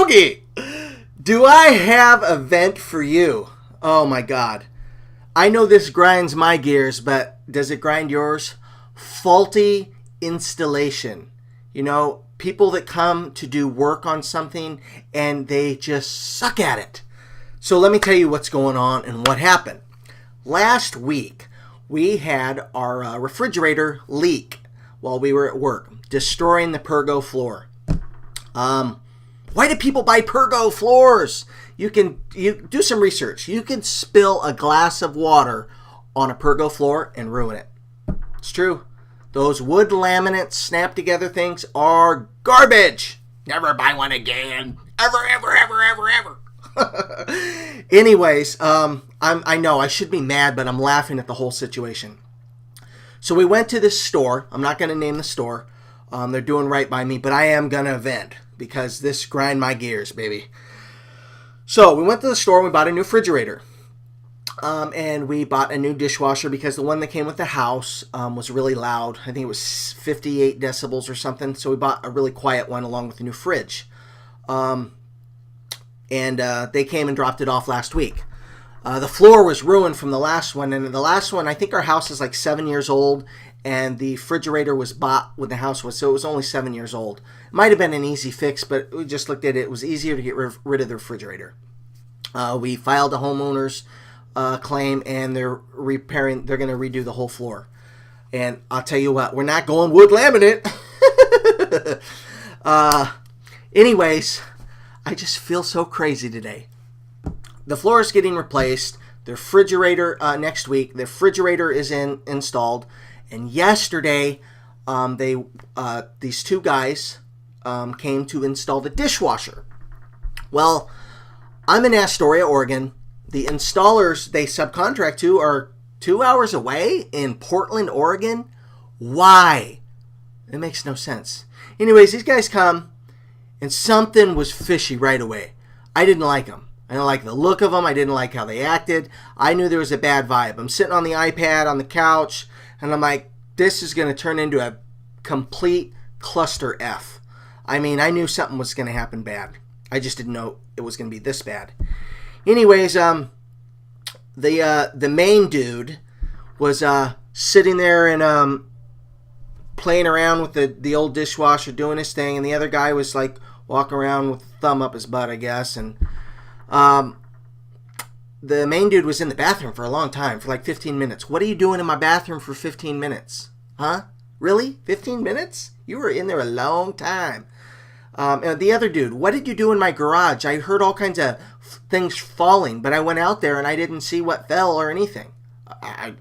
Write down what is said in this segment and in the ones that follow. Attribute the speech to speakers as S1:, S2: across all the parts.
S1: Yogi, do I have a vent for you? Oh my God. I know this grinds my gears, but does it grind yours? Faulty installation. You know, people that come to do work on something and they just suck at it. So let me tell you what's going on and what happened. Last week, we had our refrigerator leak while we were at work, destroying the Pergo floor. Why do people buy Pergo floors? You do some research. You can spill a glass of water on a Pergo floor and ruin it. It's true. Those wood laminate snap together things are garbage. Never buy one again. Ever. Anyways, I know I should be mad, but I'm laughing at the whole situation. So we went to this store. I'm not going to name the store. They're doing right by me, but I am going to vent because this grind my gears, baby. So we went to the store and we bought a new refrigerator. And we bought a new dishwasher because the one that came with the house was really loud. I think it was 58 decibels or something. So we bought a really quiet one along with the new fridge. And they came and dropped it off last week. The floor was ruined from the last one. And the last one, I think our house is like 7 years old. And the refrigerator was bought when the house was, so it was only 7 years old. It might have been an easy fix, but we just looked at it. It was easier to get rid of the refrigerator. We filed a homeowner's claim, and they're going to redo the whole floor. And I'll tell you what, we're not going wood laminate. Anyways, I just feel so crazy today. The floor is getting replaced. The refrigerator next week. The refrigerator is installed. And yesterday, these two guys came to install the dishwasher. Well, I'm in Astoria, Oregon. The installers they subcontract to are 2 hours away in Portland, Oregon. Why? It makes no sense. Anyways, these guys come, and something was fishy right away. I didn't like them. I didn't like the look of them. I didn't like how they acted. I knew there was a bad vibe. I'm sitting on the iPad on the couch, and I'm like, this is going to turn into a complete cluster F. I mean, I knew something was going to happen bad. I just didn't know it was going to be this bad. Anyways, the main dude was sitting there and playing around with the old dishwasher, doing his thing, and the other guy was like walking around with a thumb up his butt, I guess. And the main dude was in the bathroom for a long time, for like 15 minutes. What are you doing in my bathroom for 15 minutes? Huh? Really? 15 minutes? You were in there a long time. And the other dude, what did you do in my garage? I heard all kinds of things falling, but I went out there and I didn't see what fell or anything. I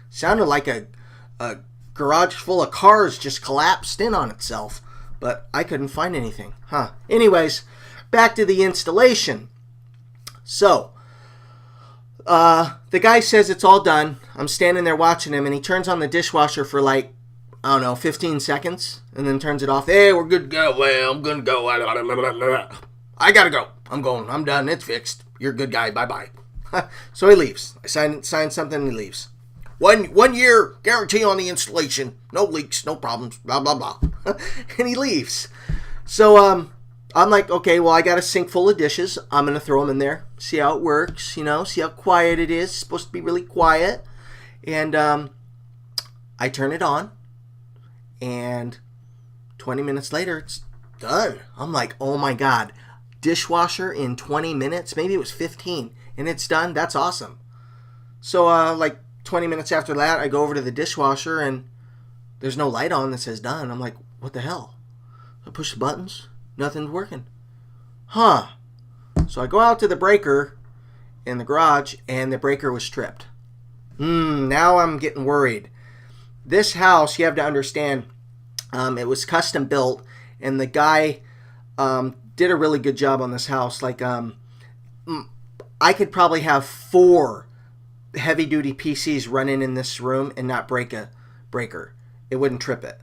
S1: sounded like a garage full of cars just collapsed in on itself, but I couldn't find anything. Huh. Anyways, back to the installation. So, the guy says it's all done. I'm standing there watching him, and he turns on the dishwasher for like, I don't know, 15 seconds, and then turns it off. Hey, we're good to go. Well, I'm going to go. I got to go. I'm going. I'm done. It's fixed. You're a good guy. Bye-bye. So he leaves. I sign something, and he leaves. 1 year guarantee on the installation. No leaks, no problems, blah, blah, blah. And he leaves. So, I'm like, okay, well, I got a sink full of dishes. I'm going to throw them in there, see how it works, see how quiet it is. It's supposed to be really quiet. And I turn it on, and 20 minutes later, it's done. I'm like, oh my God, dishwasher in 20 minutes? Maybe it was 15, and it's done? That's awesome. So, like 20 minutes after that, I go over to the dishwasher, and there's no light on that says done. I'm like, what the hell? I push the buttons. Nothing's working. Huh. So I go out to the breaker in the garage, and the breaker was tripped. Now I'm getting worried. This house, you have to understand, it was custom built, and the guy did a really good job on this house. Like, I could probably have 4 heavy-duty PCs running in this room and not break a breaker. It wouldn't trip it.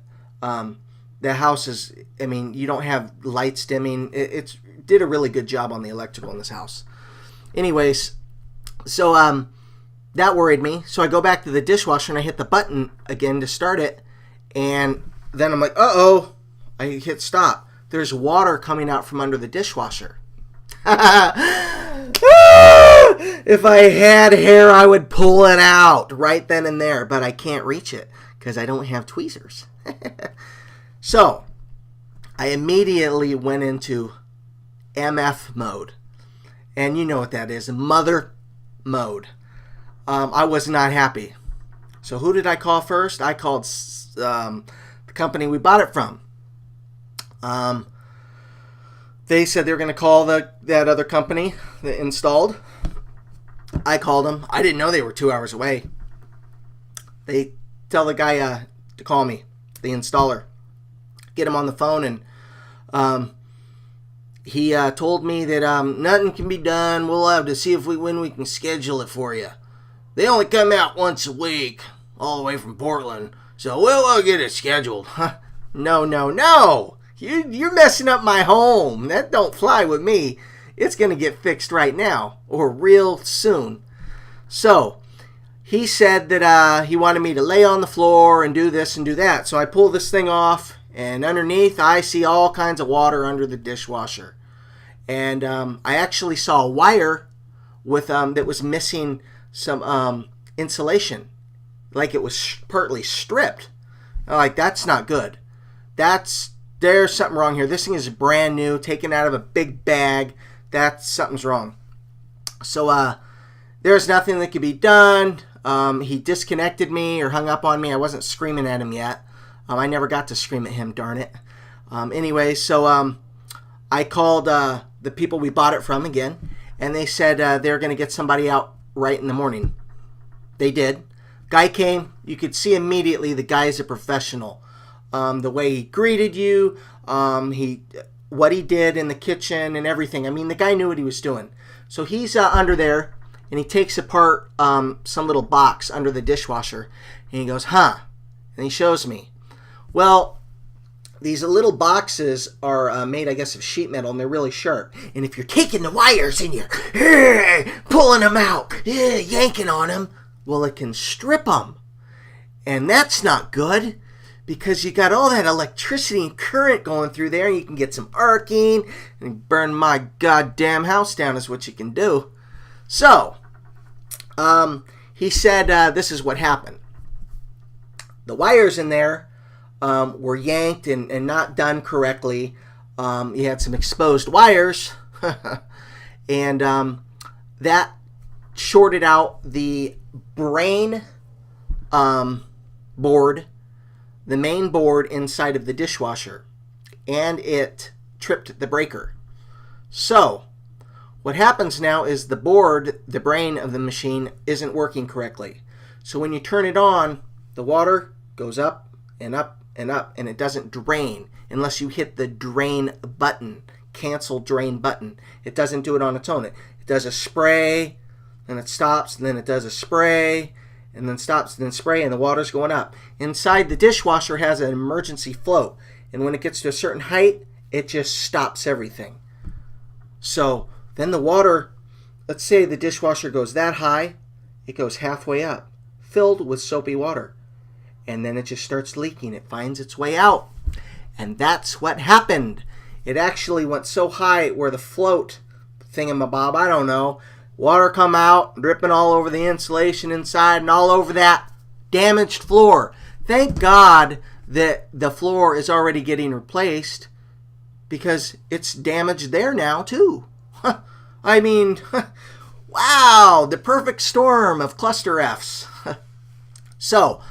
S1: The house is, I mean, you don't have lights dimming. It did a really good job on the electrical in this house. Anyways, so that worried me. So I go back to the dishwasher and I hit the button again to start it. And then I'm like, uh-oh. I hit stop. there's water coming out from under the dishwasher. If I had hair, I would pull it out right then and there, but I can't reach it because I don't have tweezers. So I immediately went into MF mode. And you know what that is, mother mode. I was not happy. So who did I call first? I called the company we bought it from. They said they were going to call that other company that installed. I called them. I didn't know they were 2 hours away. They tell the guy to call me, the installer. Get him on the phone, and he told me that nothing can be done. We'll have to see when we can schedule it for you. They only come out once a week, all the way from Portland. So we'll get it scheduled. No. You're messing up my home. That don't fly with me. It's going to get fixed right now or real soon. So he said that he wanted me to lay on the floor and do this and do that. So I pull this thing off, and underneath I see all kinds of water under the dishwasher. And I actually saw a wire with that was missing some insulation, like it was partly stripped. I'm like, that's not good. There's something wrong here. This thing is brand new, taken out of a big bag. Something's wrong. So there's nothing that could be done. He disconnected me or hung up on me. I wasn't screaming at him yet. I never got to scream at him, darn it. Anyway, so I called the people we bought it from again, and they said they're going to get somebody out right in the morning. They did. Guy came. You could see immediately the guy is a professional. The way he greeted you, what he did in the kitchen and everything. I mean, the guy knew what he was doing. So he's under there, and he takes apart some little box under the dishwasher, and he goes, and he shows me. Well, these little boxes are made, I guess, of sheet metal, and they're really sharp. And if you're taking the wires and you're pulling them out, yanking on them, well, it can strip them. And that's not good, because you got all that electricity and current going through there, and you can get some arcing and burn my goddamn house down is what you can do. So, he said this is what happened. The wires in there were yanked and not done correctly. You had some exposed wires, and that shorted out the brain board, the main board inside of the dishwasher, and it tripped the breaker. So what happens now is the board, the brain of the machine, isn't working correctly. So when you turn it on, the water goes up and up and up, and it doesn't drain unless you hit the drain button, cancel drain button. It doesn't do it on its own. It does a spray, and it stops, and then it does a spray, and then stops, and then spray, and the water's going up. Inside the dishwasher has an emergency float, and when it gets to a certain height, it just stops everything. So then the water, let's say the dishwasher goes that high, it goes halfway up, filled with soapy water. And then it just starts leaking. It finds its way out. And that's what happened. It actually went so high where the float thingamabob, I don't know, water come out, dripping all over the insulation inside and all over that damaged floor. Thank God that the floor is already getting replaced, because it's damaged there now too. I mean, wow, the perfect storm of cluster Fs. So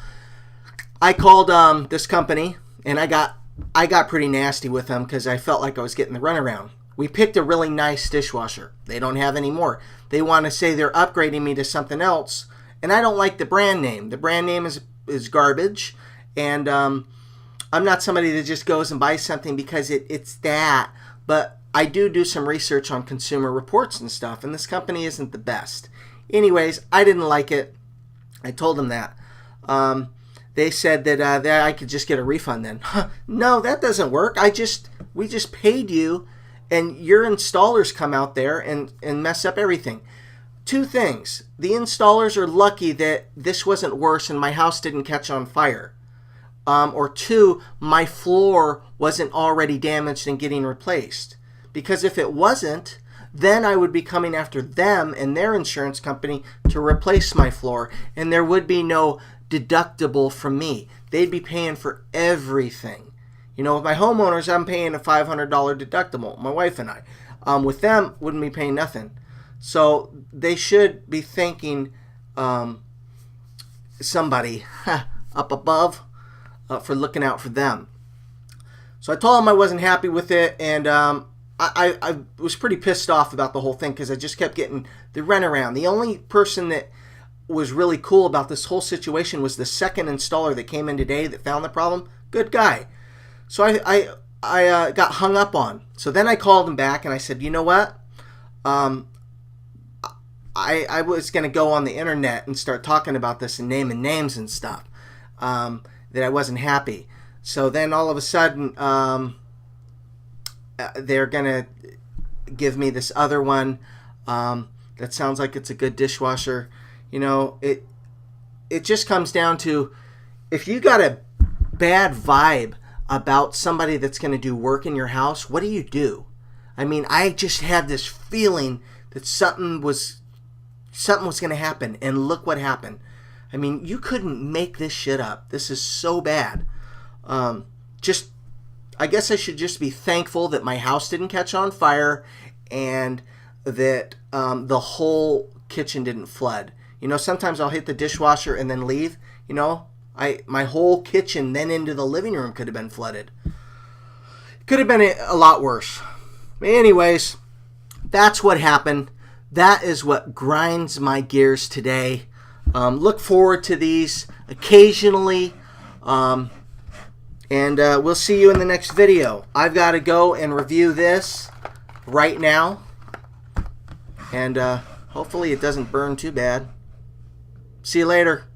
S1: I called this company, and I got pretty nasty with them because I felt like I was getting the runaround. We picked a really nice dishwasher. They don't have any more. They want to say they're upgrading me to something else, and I don't like the brand name. The brand name is garbage, and I'm not somebody that just goes and buys something because it's that. But I do some research on Consumer Reports and stuff, and this company isn't the best. Anyways, I didn't like it. I told them that. They said that I could just get a refund then. No, that doesn't work. We just paid you, and your installers come out there and mess up everything. Two things. The installers are lucky that this wasn't worse and my house didn't catch on fire. or two, my floor wasn't already damaged and getting replaced. Because if it wasn't, then I would be coming after them and their insurance company to replace my floor, and there would be no deductible from me. They'd be paying for everything. You know, with my homeowners, I'm paying a $500 deductible, my wife and I. With them, wouldn't be paying nothing. So they should be thanking somebody up above for looking out for them. So I told them I wasn't happy with it, and I was pretty pissed off about the whole thing because I just kept getting the runaround. The only person that was really cool about this whole situation was the second installer that came in today that found the problem. Good guy. So I got hung up on. So then I called him back and I said, you know what? I was going to go on the internet and start talking about this and naming names and stuff, that I wasn't happy. So then all of a sudden, they're going to give me this other one that sounds like it's a good dishwasher. You know, it just comes down to, if you got a bad vibe about somebody that's going to do work in your house, what do? I mean, I just had this feeling that something was going to happen, and look what happened. I mean, you couldn't make this shit up. This is so bad. I guess I should just be thankful that my house didn't catch on fire and that the whole kitchen didn't flood. You know, sometimes I'll hit the dishwasher and then leave. You know, my whole kitchen then into the living room could have been flooded. Could have been a lot worse. But anyways, that's what happened. That is what grinds my gears today. Look forward to these occasionally. And we'll see you in the next video. I've got to go and review this right now. And hopefully it doesn't burn too bad. See you later.